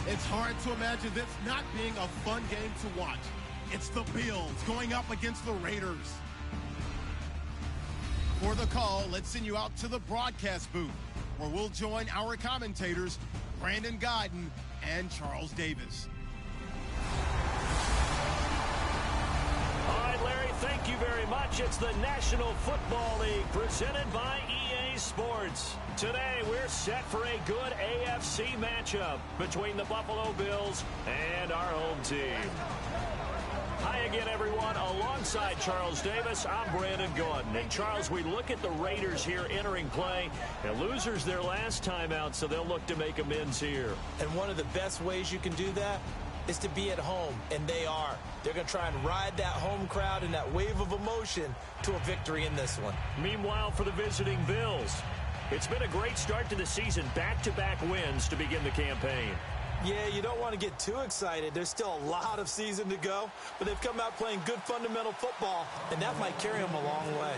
It's hard to imagine this not being a fun game to watch. It's the Bills going up against the Raiders. For the call, let's send you out to the broadcast booth, where we'll join our commentators, Brandon Guyton and Charles Davis. All right, Larry, thank you very much. It's the National Football League presented by EA Sports. Today, we're set for a good AFC matchup between the Buffalo Bills and our home team. Hi again, everyone. Alongside Charles Davis, I'm Brandon Guyton. And Charles, we look at the Raiders here entering play. And losers their last time out, so they'll look to make amends here. And one of the best ways you can do that is to be at home, and they are. They're going to try and ride that home crowd and that wave of emotion to a victory in this one. Meanwhile, for the visiting Bills, it's been a great start to the season. Back-to-back wins to begin the campaign. Yeah, you don't want to get too excited. There's still a lot of season to go, but they've come out playing good fundamental football, and that might carry them a long way.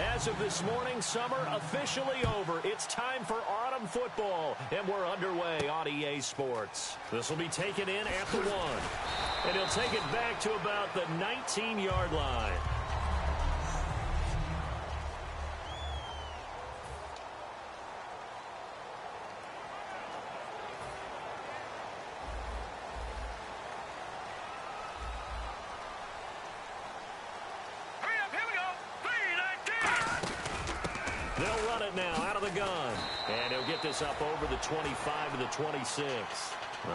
As of this morning, summer officially over. It's time for autumn football, and we're underway on EA Sports. This will be taken in at the 1, and he'll take it back to about the 19-yard line. They'll run it now out of the gun. And he'll get this up over the 25 to the 26.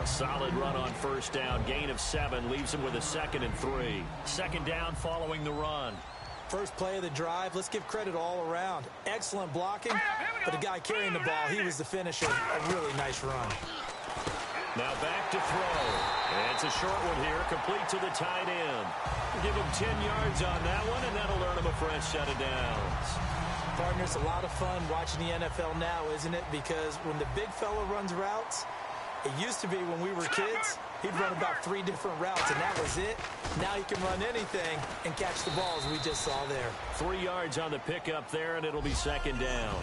A solid run on first down. Gain of 7 leaves him with a 2nd and 3. Second down following the run. First play of the drive, let's give credit all around. Excellent blocking, but the guy carrying the ball, he was the finisher. A really nice run. Now back to throw. And it's a short one here, complete to the tight end. Give him 10 yards on that one, and that'll earn him a fresh set of downs. Partner, it's a lot of fun watching the NFL now, isn't it? Because when the big fella runs routes, it used to be when we were kids, he'd run about 3 different routes, and that was it. Now he can run anything and catch the balls we just saw there. 3 yards on the pickup there, and it'll be second down.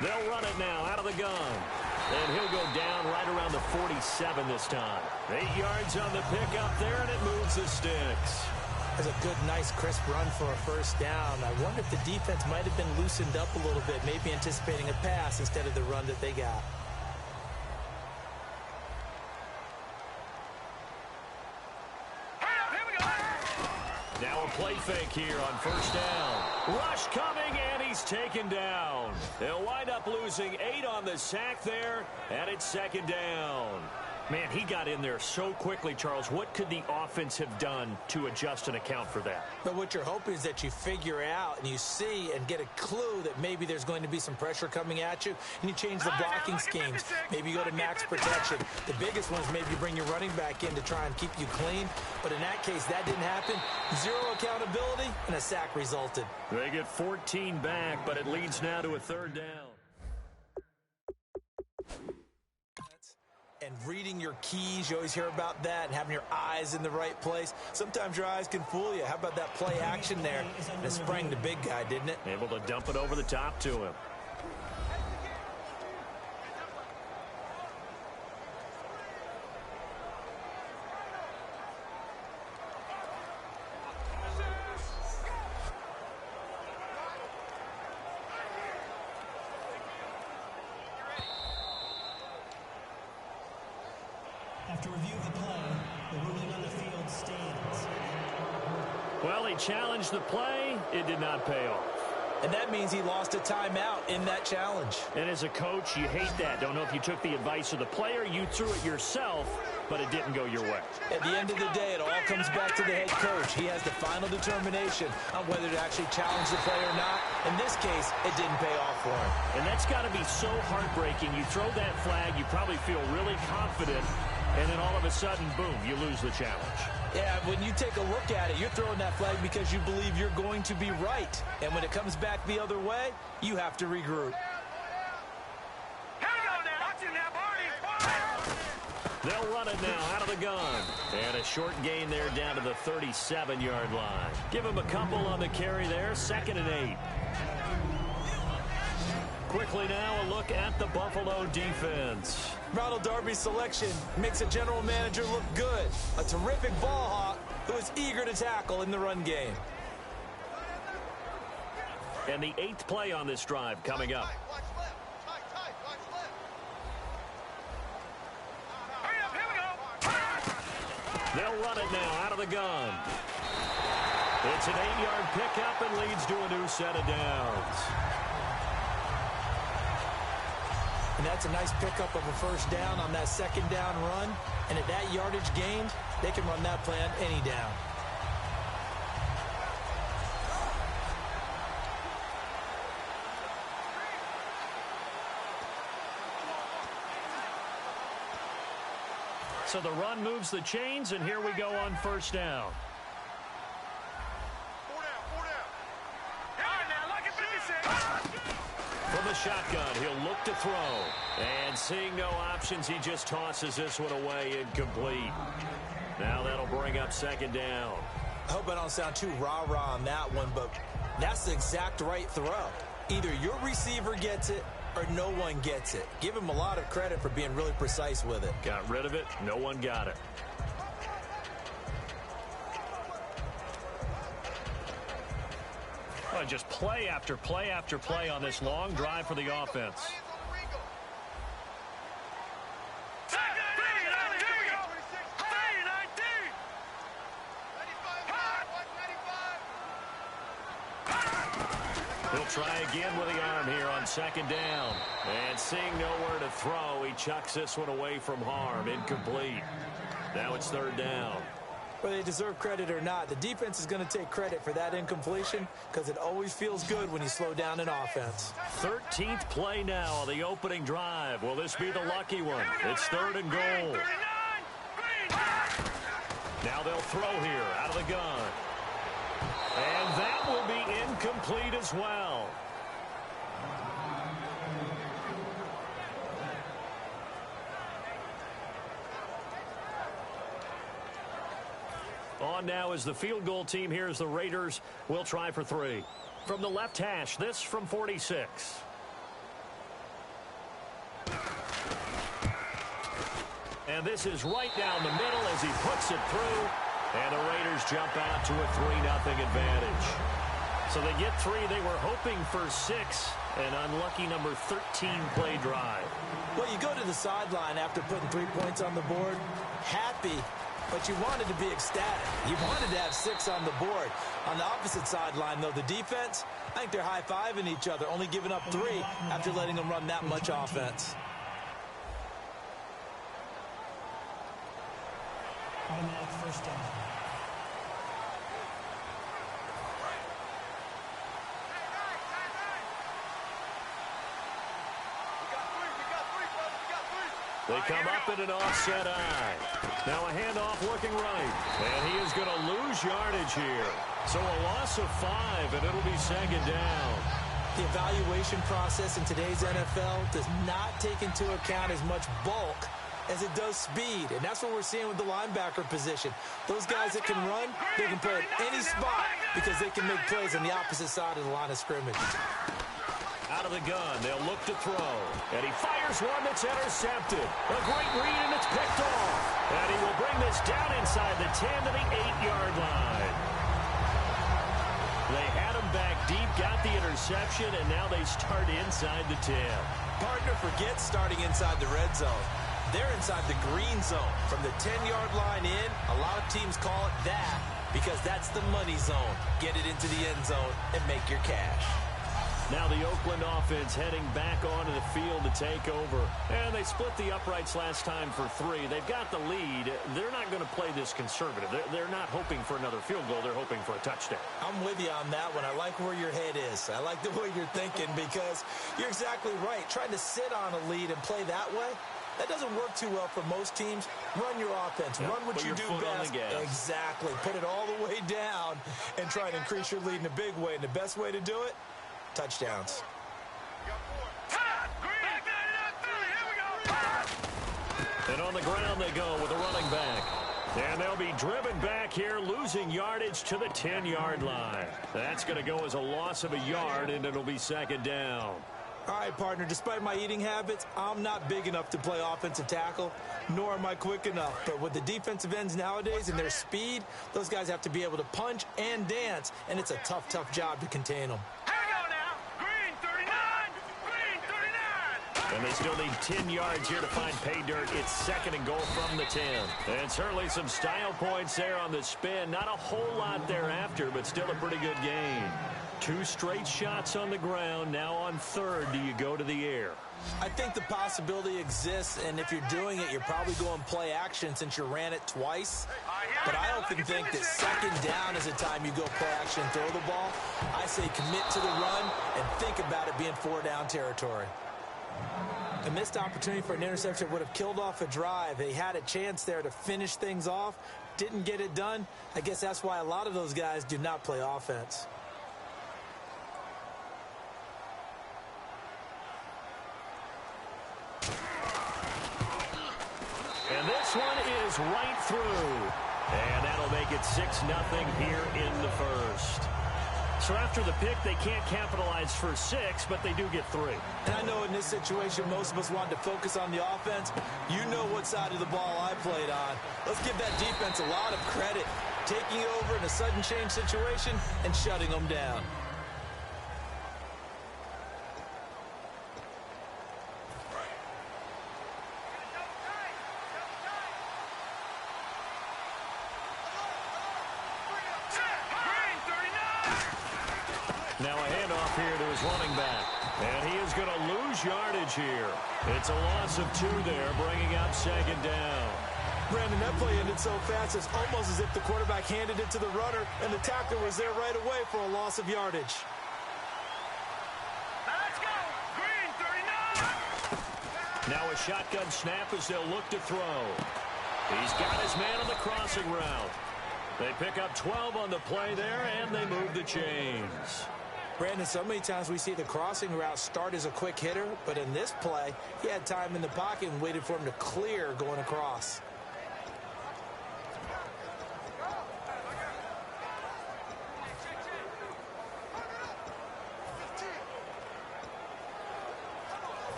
They'll run it now out of the gun. And he'll go down right around the 47 this time. 8 yards on the pickup there, and it moves the sticks. That's a good, nice, crisp run for a first down. I wonder if the defense might have been loosened up a little bit, maybe anticipating a pass instead of the run that they got. Now a play fake here on first down. Rush coming, and he's taken down. They'll wind up losing 8 on the sack there, and it's second down. Man, he got in there so quickly, Charles. What could the offense have done to adjust and account for that? But what you're hoping is that you figure out and you see and get a clue that maybe there's going to be some pressure coming at you, and you change the blocking schemes. Maybe you go to max protection. The biggest one is maybe you bring your running back in to try and keep you clean. But in that case, that didn't happen. 0 accountability, and a sack resulted. They get 14 back, but it leads now to a third down. And reading your keys, you always hear about that, and having your eyes in the right place. Sometimes your eyes can fool you. How about that play action there? And it sprang the big guy, didn't it? Able to dump it over the top to him. After review of the play, the ruling on the field stands. Well, he challenged the play. It did not pay off. And that means he lost a timeout in that challenge. And as a coach, you hate that. Don't know if you took the advice of the player, you threw it yourself, but it didn't go your way. At the end of the day, it all comes back to the head coach. He has the final determination on whether to actually challenge the play or not. In this case, it didn't pay off for him. And that's got to be so heartbreaking. You throw that flag, you probably feel really confident, and then all of a sudden, boom, you lose the challenge. Yeah, when you take a look at it, you're throwing that flag because you believe you're going to be right. And when it comes back the other way, you have to regroup. They'll run it now out of the gun. And a short gain there down to the 37-yard line. Give him a couple on the carry there. 2nd and 8. Quickly now, a look at the Buffalo defense. Ronald Darby's selection makes a general manager look good. A terrific ball hawk who is eager to tackle in the run game. And the 8th play on this drive coming up. They'll run it now out of the gun. It's an 8-yard pickup and leads to a new set of downs. And that's a nice pickup of a first down on that 2nd down run. And at that yardage gained, they can run that play on any down. So the run moves the chains, and here we go on first down. From the shotgun, he'll look to throw. And seeing no options, he just tosses this one away incomplete. Now that'll bring up 2nd down. I hope I don't sound too rah-rah on that one, but that's the exact right throw. Either your receiver gets it or no one gets it. Give him a lot of credit for being really precise with it. Got rid of it. No one got it. Oh, just play after play after play on this long drive for the offense. He'll try again with the arm here on 2nd down. And seeing nowhere to throw, he chucks this one away from harm. Incomplete. Now it's 3rd down. Whether they deserve credit or not, the defense is going to take credit for that incompletion because it always feels good when you slow down an offense. 13th play now on the opening drive. Will this be the lucky one? It's 3rd and goal. Now they'll throw here out of the gun. And that will be incomplete as well. On now is the field goal team. Here's the Raiders. We'll try for 3. From the left hash, this from 46. And this is right down the middle as he puts it through. And the Raiders jump out to a 3-0 advantage. So they get 3. They were hoping for 6. An unlucky number 13 play drive. Well, you go to the sideline after putting 3 points on the board, happy, but you wanted to be ecstatic. You wanted to have 6 on the board. On the opposite sideline, though, the defense, I think they're high-fiving each other, only giving up 3 after letting them run that much offense. Automatic first down. They come up in an offset eye. Now a handoff looking right. And he is going to lose yardage here. So a loss of 5, and it'll be 2nd down. The evaluation process in today's NFL does not take into account as much bulk as it does speed. And that's what we're seeing with the linebacker position. Those guys that can run, they can play at any spot because they can make plays on the opposite side of the line of scrimmage. Out of the gun, they'll look to throw. And he fires one that's intercepted. A great read, and it's picked off. And he will bring this down inside the 10 to the 8-yard line. They had him back deep, got the interception, and now they start inside the 10. Partner forgets starting inside the red zone. They're inside the green zone. From the 10-yard line in, a lot of teams call it that because that's the money zone. Get it into the end zone and make your cash. Now the Oakland offense heading back onto the field to take over. And they split the uprights last time for 3. They've got the lead. They're not going to play this conservative. They're not hoping for another field goal. They're hoping for a touchdown. I'm with you on that one. I like where your head is. I like the way you're thinking because you're exactly right. Trying to sit on a lead and play that way, that doesn't work too well for most teams. Run your offense. Yep. Run what you do best. Exactly. Put it all the way down and try to increase your lead in a big way. And the best way to do it, touchdowns. And on the ground they go with a running back. And they'll be driven back here, losing yardage to the 10-yard line. That's going to go as a loss of a yard, and it'll be second down. All right, partner, despite my eating habits, I'm not big enough to play offensive tackle, nor am I quick enough. But with the defensive ends nowadays and their speed, those guys have to be able to punch and dance, and it's a tough, tough job to contain them. And they still need 10 yards here to find pay dirt. It's second and goal from the 10. And certainly some style points there on the spin. Not a whole lot thereafter, but still a pretty good gain. 2 straight shots on the ground. Now on third, do you go to the air? I think the possibility exists, and if you're doing it, you're probably going play action since you ran it twice. But I often think that second down is the time you go play action and throw the ball. I say commit to the run and think about it being 4-down territory. A missed opportunity for an interception would have killed off a drive. They had a chance there to finish things off, didn't get it done. I guess that's why a lot of those guys do not play offense. And this one is right through. And that'll make it 6-0 here in the first. So after the pick, they can't capitalize for 6, but they do get 3. And I know in this situation, most of us wanted to focus on the offense. You know what side of the ball I played on. Let's give that defense a lot of credit, taking over in a sudden change situation and shutting them down. Now a handoff here to his running back. And he is going to lose yardage here. It's a loss of 2 there, bringing up second down. Brandon, that play ended so fast, it's almost as if the quarterback handed it to the runner, and the tackler was there right away for a loss of yardage. Let's go! Green 39! Now a shotgun snap as they'll look to throw. He's got his man on the crossing route. They pick up 12 on the play there, and they move the chains. Brandon, so many times we see the crossing route start as a quick hitter, but in this play, he had time in the pocket and waited for him to clear going across.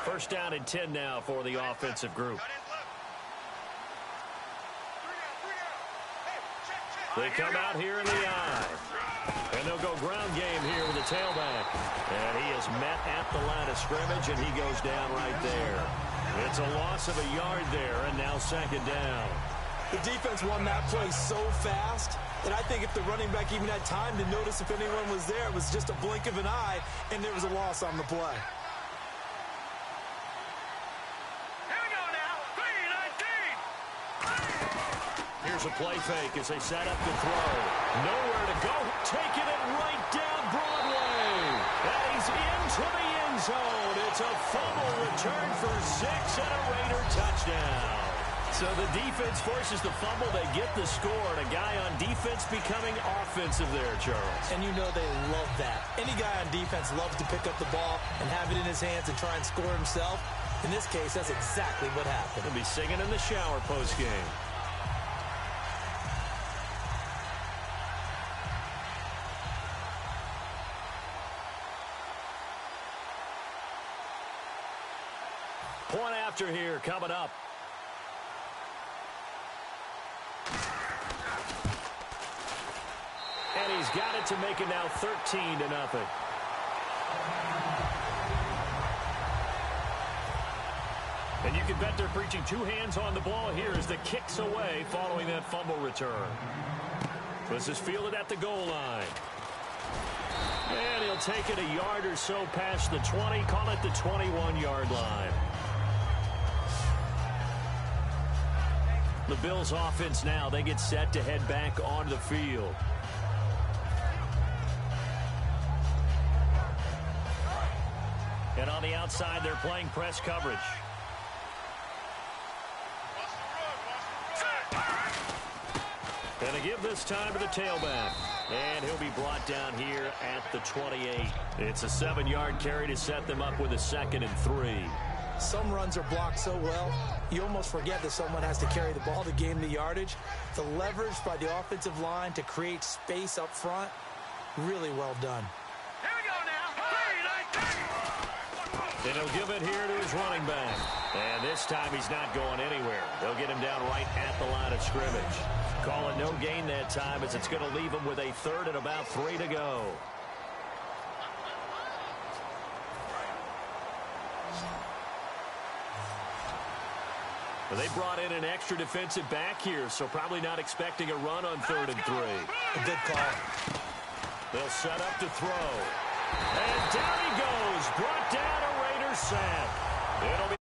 First down and 10 now for the offensive group. They come out here in the eye. And they'll go ground game here with the tailback. And he is met at the line of scrimmage, and he goes down right there. It's a loss of a yard there, and now second down. The defense won that play so fast that I think if the running back even had time to notice if anyone was there, it was just a blink of an eye, and there was a loss on the play. Here's a play fake as they set up to throw. Nowhere to go. Taking it right down Broadway. And he's into the end zone. It's a fumble return for 6 and a Raider touchdown. So the defense forces the fumble. They get the score. And a guy on defense becoming offensive there, Charles. And you know they love that. Any guy on defense loves to pick up the ball and have it in his hands and try and score himself. In this case, that's exactly what happened. He'll be singing in the shower postgame. Point after here coming up. And he's got it to make it now 13-0. And you can bet they're preaching 2 hands on the ball here as the kick's away following that fumble return. This is fielded at the goal line. And he'll take it a yard or so past the 20, call it the 21-yard line. The Bills offense now, they get set to head back onto the field. And on the outside, they're playing press coverage. And to give this time to the tailback. And he'll be brought down here at the 28. It's a 7-yard carry to set them up with a 2nd and 3. Some runs are blocked so well, you almost forget that someone has to carry the ball to gain the yardage. The leverage by the offensive line to create space up front, really well done. Here we go now. And he'll give it here to his running back. And this time he's not going anywhere. They'll get him down right at the line of scrimmage. Call it no gain that time as it's going to leave him with a 3rd and about 3 to go. Well, they brought in an extra defensive back here, so probably not expecting a run on 3rd and 3. A good call. They'll set up to throw. And down he goes. Brought down a Raiders sack. It'll be